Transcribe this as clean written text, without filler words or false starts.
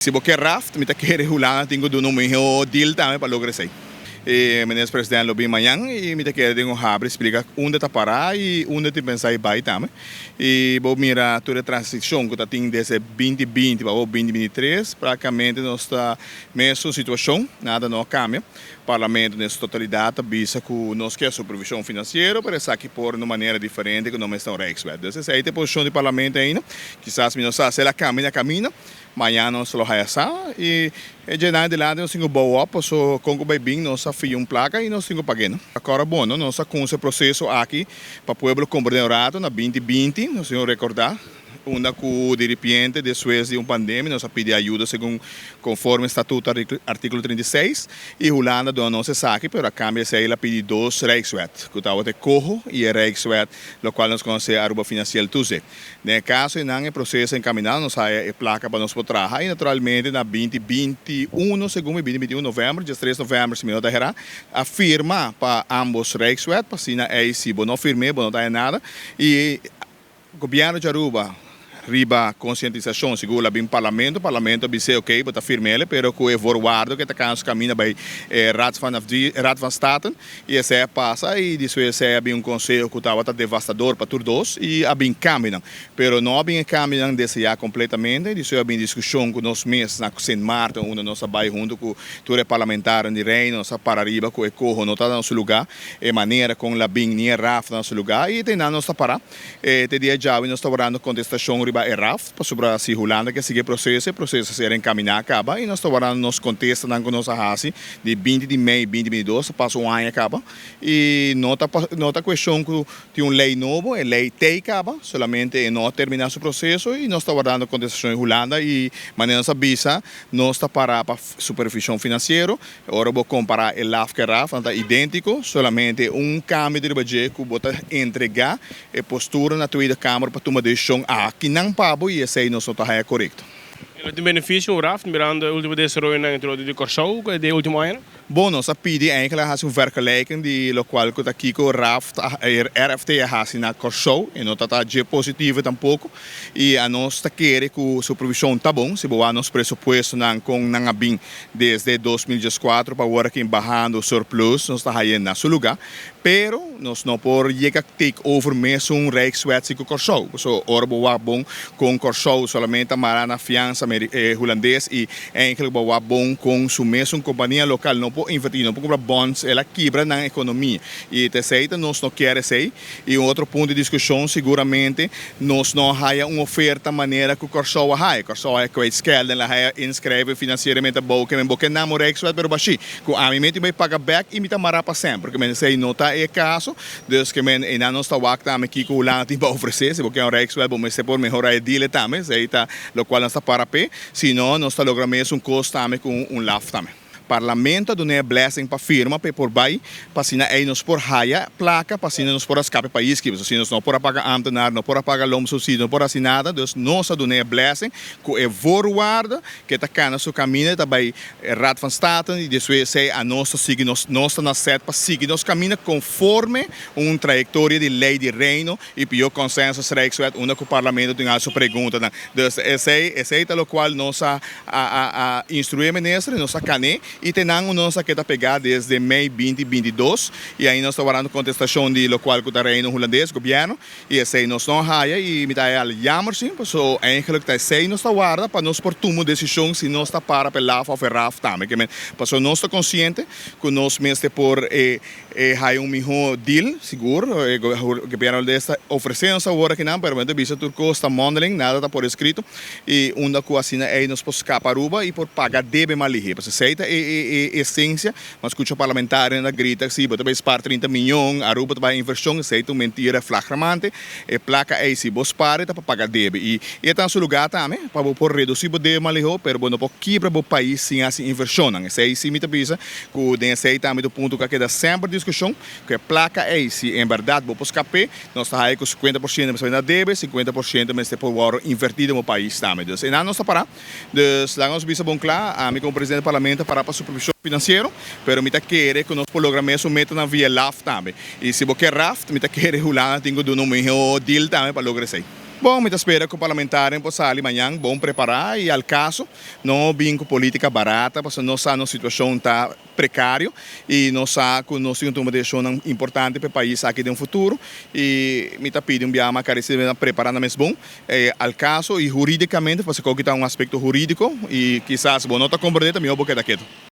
Se você raft, me quer hulana tenho do nome o deal também para lograr isso. E ministro presidente lo bem amanhã e me quer tenho abre explica onde está parar e onde te pensar vai também. E vou mirar toda a transição que está tendo desde 2020 para 2023, praticamente nós está mesma situação, nada não cambia. Parlamento nessa totalidade visa que nós quer supervisão financeira para sair por uma maneira diferente que não está Rijkswet. Então essa é a posição do parlamento ainda, quizás nós se ela caminha. Amanhã nós vamos fazer e de nada de lá nós temos boa up, so com o bem nós fazemos placa e nós temos pagando. Agora bom, nós com esse processo aqui para o povo compreender na 2020, nós temos recordar onde o dirigente depois de uma pandemia nós pediu ajuda conforme o estatuto artigo 36 e Holanda do nosso saque, mas a cambio se ela pediu 2 Rijkswet, que estava de corro e a Rijkswet, o qual nós conhecemos a Aruba Financial Tuze. No caso, não é processo encaminhado, nós temos a placa para nós trabalhar e naturalmente na 2021, segundo 2021 novembro, dia 3 de novembro, se me não derrará, a firma para ambos Rijkswet, para se não firme, não tem nada, e o governo de Aruba riba conscientização seguro lá bem parlamento dice ok bota firme pero que é forward que tá canso caminha by Raad van State e essa passa e disso é bem conselho que estava devastador para todos e a bem caminham pero não bem caminham desse já completamente disso é bem discussão com nós mesmos na Saint Martin onde nós vai junto com todos parlamentares de reino nós para arriba com o corro não está no seu lugar e maneira com la bem nem raf no seu lugar e tem nós está para te dia já nós está orando contestação riba RAF, para sobre a Holanda que sigue o processo será encaminhado acaba e nós estamos nos contesta com nossa raça de 20 de maio 2022 passa ano acaba e nota questão que tem uma lei nova, a lei TEI acaba, solamente não terminar o processo e nós estamos dando contestação em Holanda e maneira visa nós está para supervisão financeira, agora vou comparar o LAF que RAF, está idêntico, solamente câmbio de budget que bota entregar a postura na tua Câmara para tomar decisão aqui não pabo e esse aí não está correto. E tem benefício o RAF, mirando a última decisão de Corsou, que é de último ano? Bom, nós pedimos eigenlijk een vergelijking die lokaal que aqui com o RFT na Corsou e não está de positivo tampouco e a nós está querendo que a supervisão está bom se boa nos pressuposto com não bem desde 2014 para agora que barrando o surplus nós está aí na seu lugar pero nós não por chegar take over mesmo Rijkswet com Corsou so ora boa bom com Corsou solamente a na fiança holandês e eigenlijk boa bom com sua mesma companhia local não investir, não comprar bonds, ela quebra na economia. E terceiro, nós não queremos isso. E outro ponto de discussão, seguramente, nós não há uma oferta maneira que o Corsou há. O Corsou é que a esquerda, ela inscreve financeiramente bom, que não é Rijkswet, mas baixi. Que a mim vai pagar back e me tamará para sempre. Porque se não está é caso, Deus que ainda não está o acta aqui que o Holanda tem para oferecer, se porque é um Rijkswet, mas se por melhorar a deal também, se está, o qual não está para pé, senão nós está logrando mesmo custo também com LAF também. Parlamento do né blessing para firma para por bai para sina aí nos por raia placa para sina nos por escape país que assim nós não por pagar amtenar não por pagar lom subsídio não por assinada dus nossa do né blessing que é forward que tá cana seu caminho tá vai Raad van State e depois sei a nossa sigue nossa na set para seguir nos caminho conforme trajetória de lei de reino e pior consenso Rijkswet onde o parlamento tem a sua pergunta dus esse é o qual nossa a instruir ministro nossa cane e tem nossa que está pegada desde maio 2022 e aí nós estamos falando contestação de local que está reino holandês governo e esse aí nós não há e me dá jammer sim so eigenlijk está sei nós está guarda para nós por tomar decisão se nós está para pela LAF ou RAF também que passou nós está consciente que nós mesmo por há melhor deal seguro o governo está oferecendo essa hora que não permite visa turco está modeling nada está por escrito e onde que assim aí nós podemos escapar Aruba e por pagar deve malhi porque se essência, mas escuta parlamentar na grita se você vai spar 30 milhões, Aruba vai inversão, aceita mentira flagrante, e placa aí se você para para pagar deve e está no seu lugar também para por reduzir o deve malho, pero bueno por quebrar o país sem assim inversão, esse aí se me avisa que den aceita também do ponto que queda sempre discussão que placa aí se em verdade vou escapar, nós está aí com 50% mas ainda deve, 50% mas depois vou invertido no país também, então e nós está para, dus lá nós visa bom claro, a mim como presidente do parlamento para supervisão financeiro, pero me quer que nós programamos o meta na via LAF também. E se você raft, me quer Holanda tenho do nome o deal também para lograr isso. Bom, me espera que o parlamentar possa ali amanhã, bom preparar e ao caso, não vim com política barata, porque não está na situação tá precário e não está com nós temos uma decisão importante para o país aqui no futuro e me está pedindo uma carecia preparada mesmo bom, ao caso e juridicamente, porque que está um aspecto jurídico e quizás, bom, não está compreendendo, me vou quedar quieto.